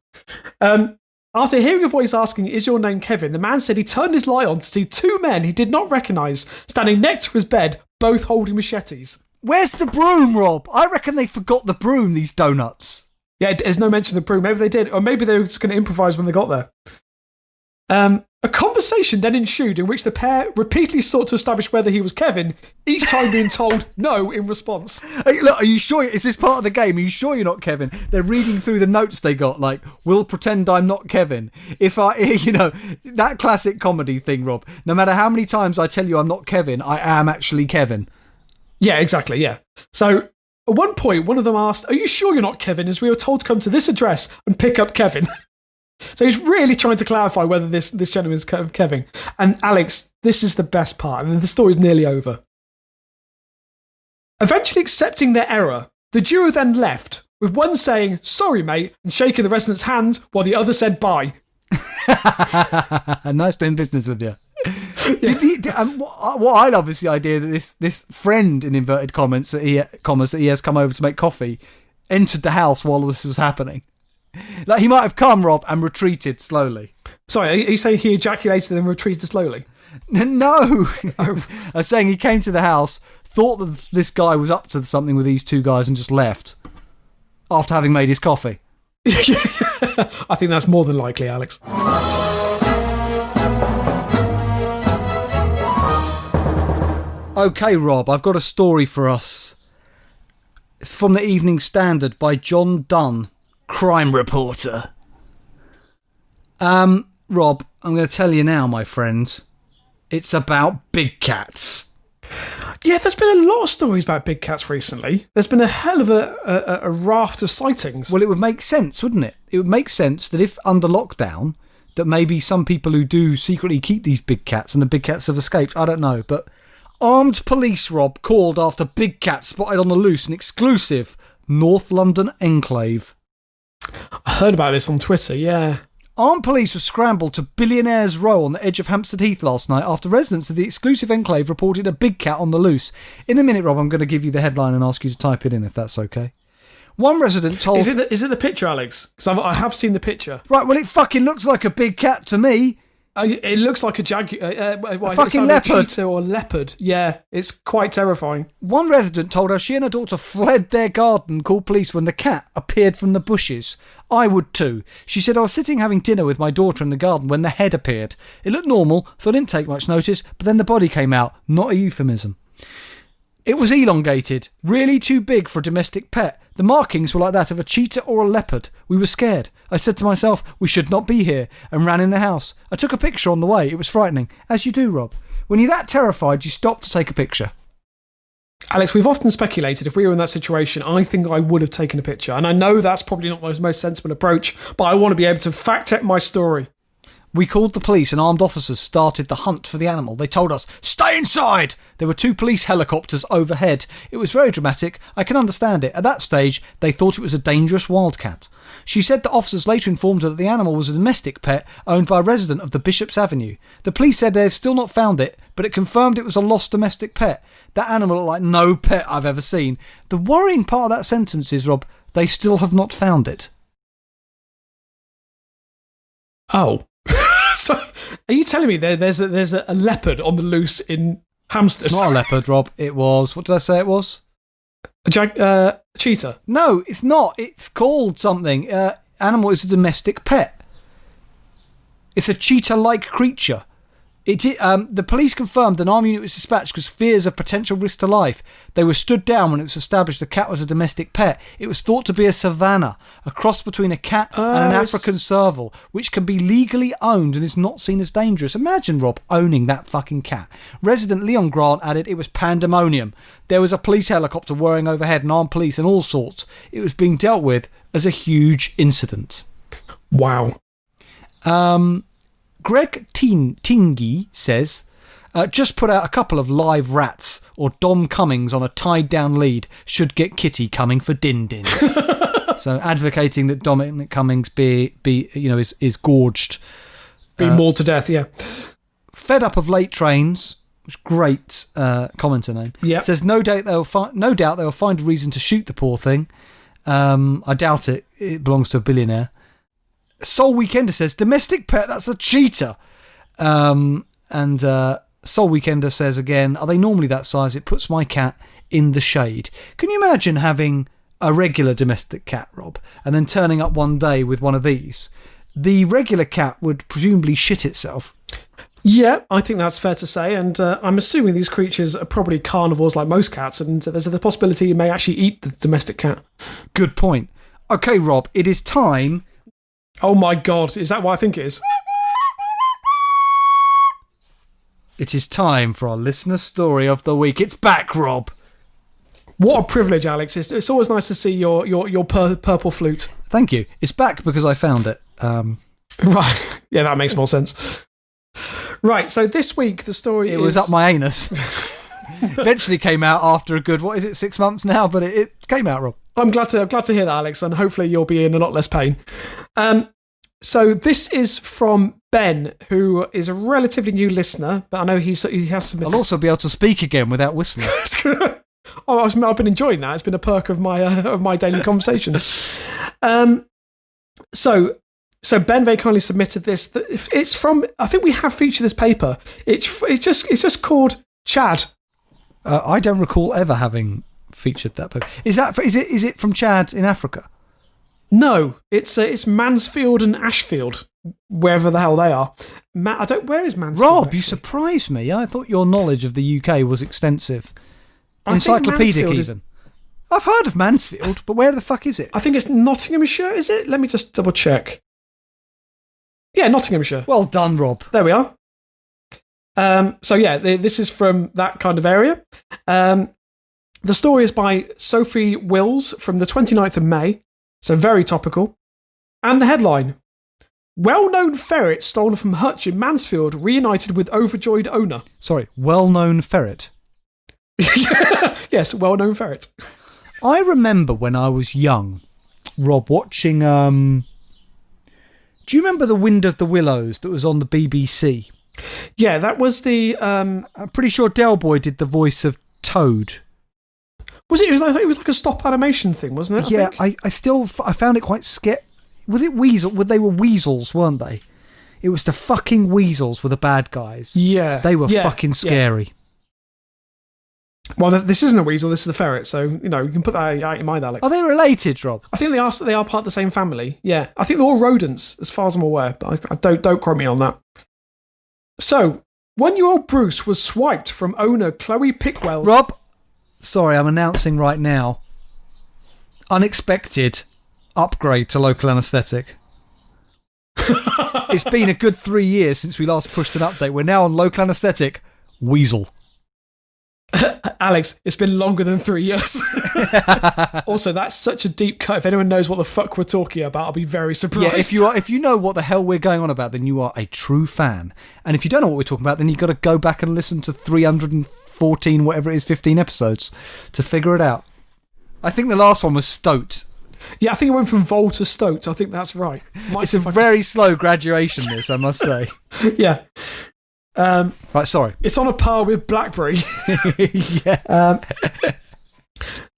After hearing a voice asking, "Is your name Kevin?" the man said he turned his light on to see two men he did not recognise standing next to his bed, both holding machetes. Where's the broom, Rob? I reckon they forgot the broom, these donuts. Yeah, there's no mention of the broom. Maybe they did, or maybe they were just going to improvise when they got there. A conversation then ensued in which the pair repeatedly sought to establish whether he was Kevin, each time being told no in response. Hey, look, are you sure? Is this part of the game? Are you sure you're not Kevin? They're reading through the notes they got, like, "We'll pretend I'm not Kevin." That classic comedy thing, Rob. No matter how many times I tell you I'm not Kevin, I am actually Kevin. Yeah, exactly, yeah. So, at one point, one of them asked, "Are you sure you're not Kevin, as we were told to come to this address and pick up Kevin?" So he's really trying to clarify whether this gentleman is Kevin. And Alex, this is the best part, and the story's nearly over. Eventually accepting their error, the duo then left, with one saying, "Sorry, mate," and shaking the resident's hand, while the other said bye. Nice doing business with you. Yeah. What I love is the idea that this friend, in inverted commas, that he has come over to make coffee, entered the house while this was happening. Like, he might have come, Rob, and retreated slowly. Sorry, are you saying he ejaculated and retreated slowly? No. I was saying he came to the house, thought that this guy was up to something with these two guys, and just left after having made his coffee. I think that's more than likely, Alex. Okay, Rob, I've got a story for us. It's from the Evening Standard by John Dunn, crime reporter. Rob, I'm going to tell you now, my friends. It's about big cats. Yeah, there's been a lot of stories about big cats recently. There's been a hell of a raft of sightings. Well, it would make sense, wouldn't it? It would make sense that if under lockdown, that maybe some people who do secretly keep these big cats and the big cats have escaped. I don't know, but armed police, Rob, called after big cat spotted on the loose in exclusive North London enclave. I heard about this on Twitter, yeah. Armed police were scrambled to Billionaires Row on the edge of Hampstead Heath last night after residents of the exclusive enclave reported a big cat on the loose. In a minute, Rob, I'm going to give you the headline and ask you to type it in, if that's okay. One resident told... Is it the picture, Alex? Because I have seen the picture. Right, well, it fucking looks like a big cat to me. It looks like a jaguar. A fucking leopard. A cheetah or leopard. Yeah, it's quite terrifying. One resident told her she and her daughter fled their garden and called police when the cat appeared from the bushes. I would too. She said, I was sitting having dinner with my daughter in the garden when the head appeared. It looked normal, so I didn't take much notice, but then the body came out. Not a euphemism. It was elongated, really too big for a domestic pet. The markings were like that of a cheetah or a leopard. We were scared. I said to myself, we should not be here, and ran in the house. I took a picture on the way. It was frightening. As you do, Rob. When you're that terrified, you stop to take a picture. Alex, we've often speculated if we were in that situation, I think I would have taken a picture. And I know that's probably not my most sensible approach, but I want to be able to fact check my story. We called the police and armed officers started the hunt for the animal. They told us, stay inside! There were 2 police helicopters overhead. It was very dramatic. I can understand it. At that stage, they thought it was a dangerous wildcat. She said that officers later informed her that the animal was a domestic pet owned by a resident of the Bishops Avenue. The police said they've still not found it, but it confirmed it was a lost domestic pet. That animal looked like no pet I've ever seen. The worrying part of that sentence is, Rob, they still have not found it. Oh. So, are you telling me there's a leopard on the loose in Hampstead? It's not a leopard, Rob. It was... What did I say it was? A cheetah? No, it's not. It's called something. Animal is a domestic pet. It's a cheetah-like creature. The police confirmed an army unit was dispatched because fears of potential risk to life. They were stood down when it was established the cat was a domestic pet. It was thought to be a savannah, a cross between a cat and an African serval, which can be legally owned and is not seen as dangerous. Imagine, Rob, owning that fucking cat. Resident Leon Grant added it was pandemonium. There was a police helicopter whirring overhead and armed police and all sorts. It was being dealt with as a huge incident. Wow. Greg Tingy says, just put out a couple of live rats or Dom Cummings on a tied down lead should get Kitty coming for din-din. So advocating that Dominic Cummings is gorged. Be mauled to death, yeah. Fed up of late trains, which is great commenter name. Yeah. Says no doubt they'll find a reason to shoot the poor thing. I doubt it. It belongs to a billionaire. Soul Weekender says, domestic pet, that's a cheetah. And Soul Weekender says again, are they normally that size? It puts my cat in the shade. Can you imagine having a regular domestic cat, Rob, and then turning up one day with one of these? The regular cat would presumably shit itself. Yeah, I think that's fair to say. And I'm assuming these creatures are probably carnivores like most cats, and there's the possibility you may actually eat the domestic cat. Good point. Okay, Rob, it is time... Oh my God, is that what I think it is? It is time for our listener story of the week. It's back, Rob. What a privilege, Alex. It's always nice to see your purple flute. Thank you. It's back because I found it. Right. Yeah, that makes more sense. Right, so this week the story It was up my anus. Eventually came out after a good, 6 months now? But it came out, Rob. I'm glad to hear that, Alex, and hopefully you'll be in a lot less pain. So this is from Ben, who is a relatively new listener, but I know he has submitted... I'll also be able to speak again without whistling. I've been enjoying that. It's been a perk of my daily conversations. So Ben very kindly submitted this. It's from... I think we have featured this paper. It's just called Chad. I don't recall ever having featured that paper. Is it from Chad in Africa? No, it's Mansfield and Ashfield, wherever the hell they are. Where is Mansfield? Rob, actually? You surprised me. I thought your knowledge of the UK was extensive. Encyclopedic even. I've heard of Mansfield, but where the fuck is it? I think it's Nottinghamshire, is it? Let me just double check. Yeah, Nottinghamshire. Well done, Rob. There we are. So yeah, this is from that kind of area. The story is by Sophie Wills from the 29th of May. So very topical. And the headline, well-known ferret stolen from hutch in Mansfield reunited with overjoyed owner. Sorry, well-known ferret? Yes, well-known ferret. I remember when I was young, Rob, watching... do you remember The Wind of the Willows that was on the BBC? Yeah, that was the... I'm pretty sure Del Boy did the voice of Toad. Was it? It was like a stop animation thing, wasn't it? I found it quite scary. Was it weasel? They were weasels, weren't they? It was the fucking weasels were the bad guys. Yeah. They were fucking scary. Yeah. Well, this isn't a weasel, this is the ferret, so, you can put that out in mind, Alex. Are they related, Rob? I think they are part of the same family, yeah. I think they're all rodents, as far as I'm aware, but I don't quote me on that. So, 1-year-old Bruce was swiped from owner Chloe Pickwell's... Rob, sorry, I'm announcing right now. Unexpected upgrade to local anaesthetic. It's been a good 3 years since we last pushed an update. We're now on local anaesthetic, weasel. Alex, it's been longer than 3 years. Also, that's such a deep cut. If anyone knows what the fuck we're talking about, I'll be very surprised. Yeah, if you know what the hell we're going on about, then you are a true fan. And if you don't know what we're talking about, then you've got to go back and listen to 314, whatever it is, 15 episodes to figure it out. I think the last one was Stoat. Yeah, I think it went from Vol to Stoat. I think that's right. It's a very slow graduation, this, I must say. Yeah. Right, sorry. It's on a par with Blackberry. Yeah.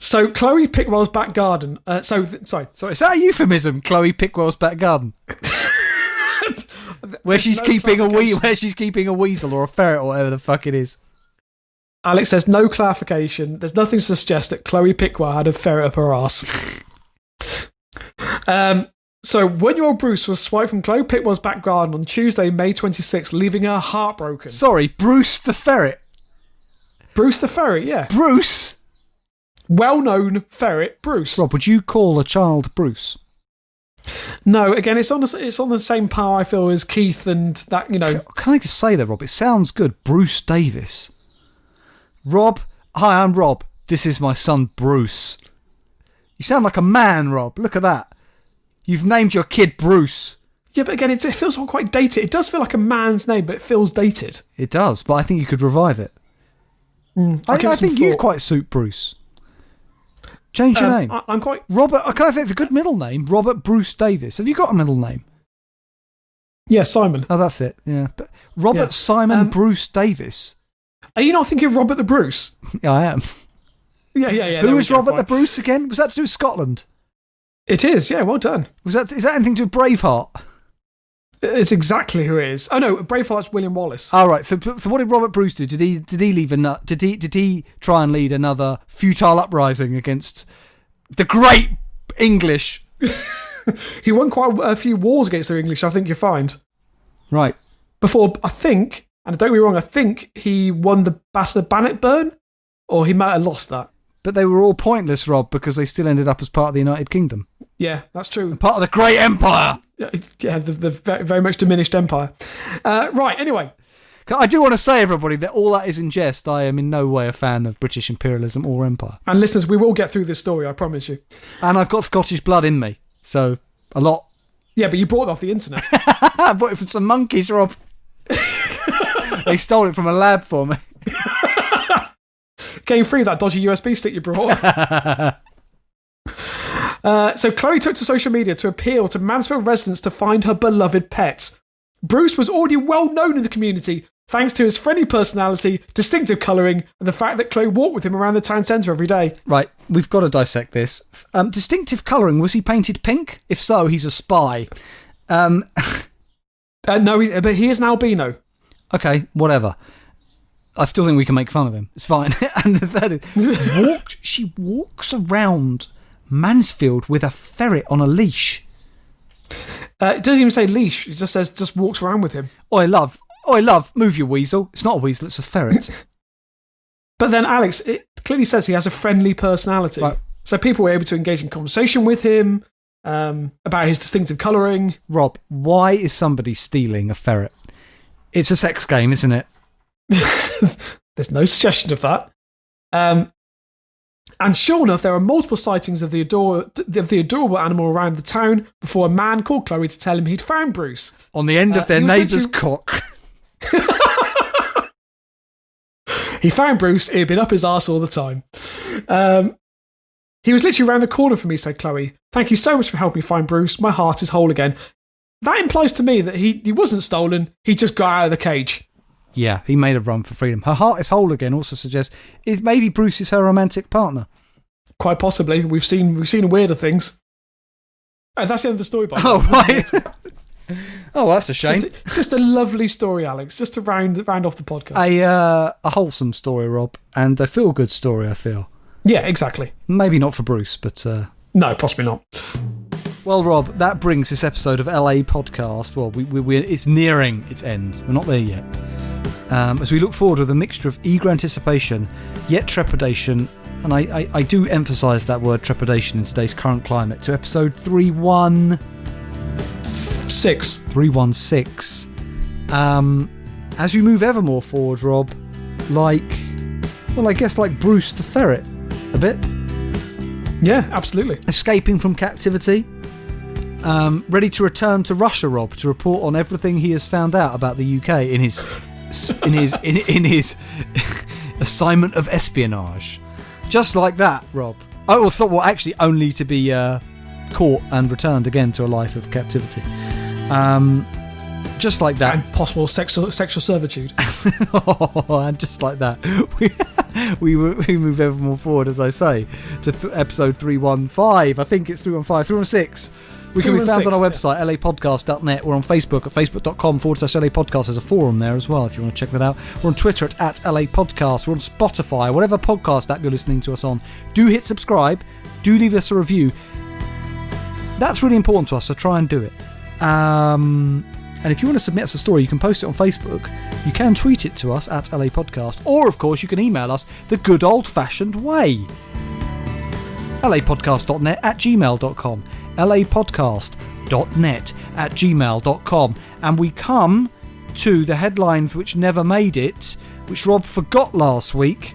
So Chloe Pickwell's back garden. Sorry, is that a euphemism? Chloe Pickwell's back garden, where she's keeping a weasel or a ferret or whatever the fuck it is. Alex, there's no clarification. There's nothing to suggest that Chloe Pickwell had a ferret up her arse. So 1-year-old Bruce was swiped from Chloe Pickwell's back garden on Tuesday, May 26th, leaving her heartbroken. Sorry, Bruce the ferret. Bruce the ferret, yeah. Bruce? Well-known ferret, Bruce. Rob, would you call a child Bruce? No, again, it's on the same par, I feel, as Keith and that, Can I just say that, Rob? It sounds good. Bruce Davis. Rob, hi, I'm Rob. This is my son, Bruce. You sound like a man, Rob. Look at that. You've named your kid Bruce. Yeah, but again, it feels all quite dated. It does feel like a man's name, but it feels dated. It does, but I think you could revive it. I think you quite suit Bruce. Change your name. I'm quite... Robert, can I think it's a good middle name? Robert Bruce Davis. Have you got a middle name? Yeah, Simon. Oh, that's it. Yeah. But Robert Simon Bruce Davis. Are you not thinking Robert the Bruce? Yeah, I am. Yeah. Who was Robert the Bruce again? Was that to do with Scotland? It is, yeah, well done. Is that anything to do with Braveheart? It's exactly who it is. Oh no, Braveheart's William Wallace. Oh right. So what did Robert Bruce do? Did he leave Did he try and lead another futile uprising against the great English? He won quite a few wars against the English, I think you'll find. Right. Before, I think, and don't get me wrong, I think he won the Battle of Bannockburn, or he might have lost that. But they were all pointless, Rob, because they still ended up as part of the United Kingdom. Yeah, that's true. And part of the Great Empire. Yeah, the very much diminished empire. Right, anyway. I do want to say, everybody, that all that is in jest. I am in no way a fan of British imperialism or empire. And listeners, we will get through this story, I promise you. And I've got Scottish blood in me, so a lot. Yeah, but you bought it off the internet. I bought it from some monkeys, Rob. They stole it from a lab for me. Came free that dodgy USB stick you brought. So Chloe took to social media to appeal to Mansfield residents to find her beloved pet. Bruce was already well known in the community thanks to his friendly personality, distinctive colouring, and the fact that Chloe walked with him around the town centre every day. Right, we've got to dissect this. Distinctive colouring, was he painted pink? If so, he's a spy. No, but he is an albino. Okay, whatever. I still think we can make fun of him. It's fine. And the third is, she walks around Mansfield with a ferret on a leash. It doesn't even say leash. It just says just walks around with him. Oi, love, move your weasel. It's not a weasel, it's a ferret. But then, Alex, it clearly says he has a friendly personality. Right. So people were able to engage in conversation with him about his distinctive colouring. Rob, why is somebody stealing a ferret? It's a sex game, isn't it? There's no suggestion of that. And sure enough, there are multiple sightings of the adorable animal around the town before a man called Chloe to tell him he'd found Bruce. On the end of their neighbour's cock. He found Bruce. He had been up his arse all the time. He was literally around the corner for me, said Chloe. Thank you so much for helping me find Bruce. My heart is whole again. That implies to me that he wasn't stolen. He just got out of the cage. Yeah, he made a run for freedom. Her heart is whole again also suggests maybe Bruce is her romantic partner. Quite possibly. We've seen weirder things. That's the end of the story, by the way. Oh, right. Oh, well, that's a shame. It's just a lovely story, Alex, just to round off the podcast. A wholesome story, Rob, and a feel-good story, I feel. Yeah, exactly. Maybe not for Bruce, but... No, possibly not. Well, Rob, that brings this episode of LA Podcast. Well, it's nearing its end. We're not there yet. As we look forward with a mixture of eager anticipation, yet trepidation, and I do emphasise that word trepidation in today's current climate, to episode 316. As we move ever more forward, Rob, I guess like Bruce the ferret, a bit. Yeah, absolutely. Escaping from captivity. Ready to return to Russia, Rob, to report on everything he has found out about the UK in his assignment of espionage. Just like that, Rob. Actually, only to be caught and returned again to a life of captivity. Just like that. And possible sexual servitude. And just like that, we move ever more forward, as I say, to episode 315. I think it's 315, 316. We can be found on our website, lapodcast.net. We're on Facebook at facebook.com/LA Podcast. There's a forum there as well if you want to check that out. We're on Twitter at LA Podcast. We're on Spotify, whatever podcast app you're listening to us on. Do hit subscribe. Do leave us a review. That's really important to us, so try and do it. And if you want to submit us a story, you can post it on Facebook. You can tweet it to us at LA Podcast. Or, of course, you can email us the good old-fashioned way. lapodcast.net @gmail.com. lapodcast.net@gmail.com. And we come to the headlines which never made it, which Rob forgot last week.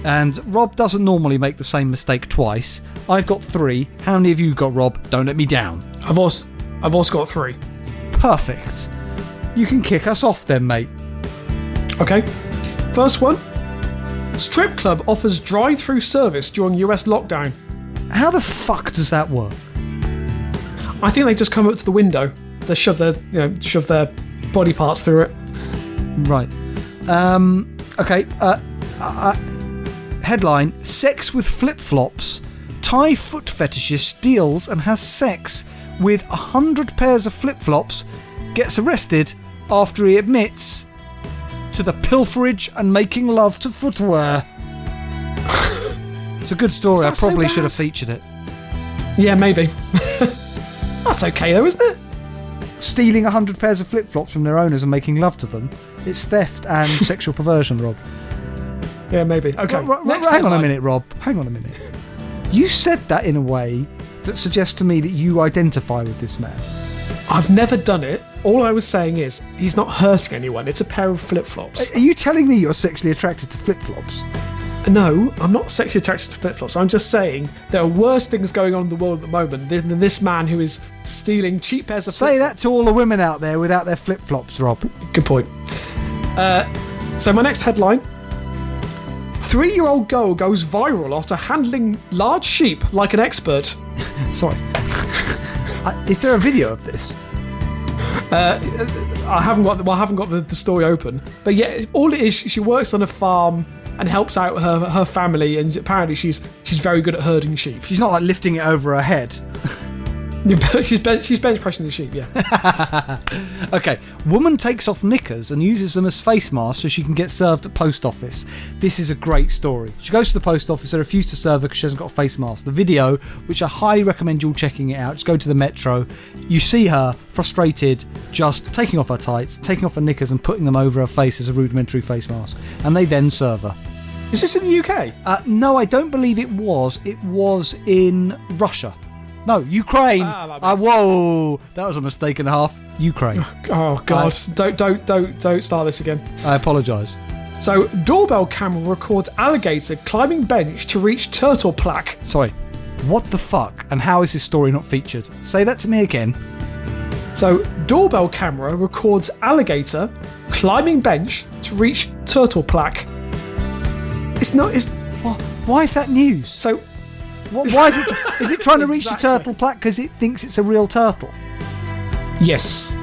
And Rob doesn't normally make the same mistake twice. I've got 3. How many have you got, Rob? Don't let me down. I've also got 3. Perfect. You can kick us off then, mate. Okay. First one. Strip club offers drive-through service during US lockdown. How the fuck does that work? I think they just come up to the window to shove their body parts through it. Right. Okay. Headline: Sex with flip-flops. Thai foot fetishist steals and has sex with 100 pairs of flip-flops. Gets arrested after he admits to the pilferage and making love to footwear. It's a good story. I probably should have featured it. Yeah, maybe. That's okay though, isn't it? Stealing 100 pairs of flip-flops from their owners and making love to them. It's theft and sexual perversion, Rob. Yeah, maybe. Okay. Hang on a minute, Rob. Hang on a minute. You said that in a way that suggests to me that you identify with this man. I've never done it. All I was saying is he's not hurting anyone. It's a pair of flip-flops. Are you telling me you're sexually attracted to flip-flops? No, I'm not sexually attracted to flip-flops. I'm just saying there are worse things going on in the world at the moment than this man who is stealing cheap pairs of flip-flops. Say that to all the women out there without their flip-flops, Rob. Good point. So my next headline. 3-year-old girl goes viral after handling large sheep like an expert. Sorry. Is there a video of this? I haven't got the story open. But yeah, all it is, she works on a farm and helps out her family, and apparently she's very good at herding sheep. She's not like lifting it over her head. she's bench pressing the sheep, yeah. Okay, woman takes off knickers and uses them as face masks so she can get served at post office. This is a great story. She goes to the post office, they refuse to serve her because she hasn't got a face mask. The video, which I highly recommend you all checking it out, just go to the Metro. You see her frustrated, just taking off her tights, taking off her knickers and putting them over her face as a rudimentary face mask. And they then serve her. Is this in the UK? No, I don't believe it was. It was in Russia. No, Ukraine. Whoa, that was a mistake and a half. Ukraine. Oh God! Don't start this again. I apologise. So, doorbell camera records alligator climbing bench to reach turtle plaque. Sorry, what the fuck? And how is this story not featured? Say that to me again. So, doorbell camera records alligator climbing bench to reach turtle plaque. It's not. It's why is that news? So. Why is it trying to reach the turtle plaque because it thinks it's a real turtle? Yes.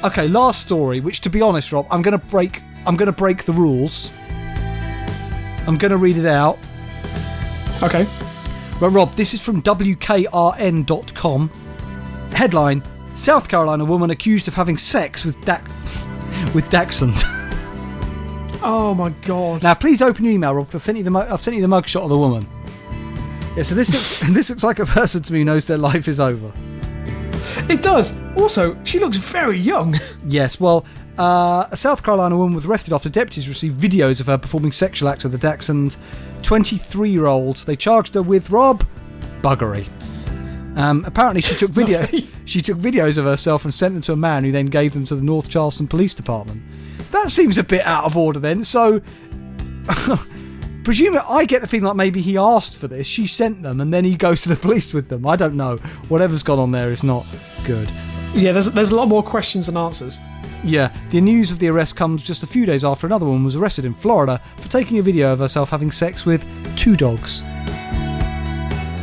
Okay, last story, which to be honest, Rob, I'm gonna break the rules. I'm gonna read it out. Okay. Right, Rob, this is from WKRN.com. Headline: South Carolina woman accused of having sex with Dachshund. Oh my god. Now, please open your email, Rob, because I've sent you the mugshot of the woman. Yeah, so this looks like a person to me who knows their life is over. It does. Also, she looks very young. Yes, well, a South Carolina woman was arrested after deputies received videos of her performing sexual acts with the Dachshund 23-year-old. They charged her with, Rob, buggery. Apparently she took videos of herself and sent them to a man who then gave them to the North Charleston Police Department. That seems a bit out of order then. So, presumably, I get the feeling like maybe he asked for this, she sent them, and then he goes to the police with them. I don't know. Whatever's gone on there is not good. Yeah, there's a lot more questions than answers. Yeah, the news of the arrest comes just a few days after another woman was arrested in Florida for taking a video of herself having sex with 2 dogs.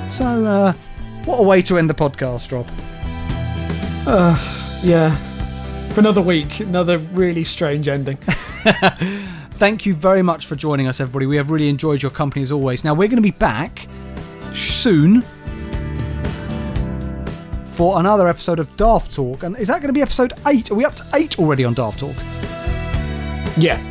So, what a way to end the podcast, Rob. Yeah. For another week, another really strange ending. Thank you very much for joining us, everybody. We have really enjoyed your company as always. Now, we're going to be back soon for another episode of Daft Talk. And is that going to be episode 8? Are we up to 8 already on Daft Talk? Yeah.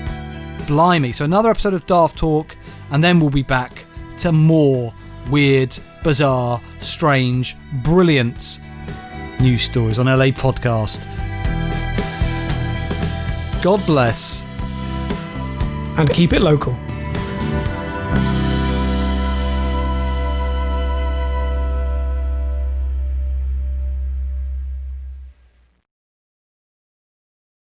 Blimey. So another episode of Daft Talk, and then we'll be back to more weird, bizarre, strange, brilliant news stories on LA Podcast. God bless. And keep it local.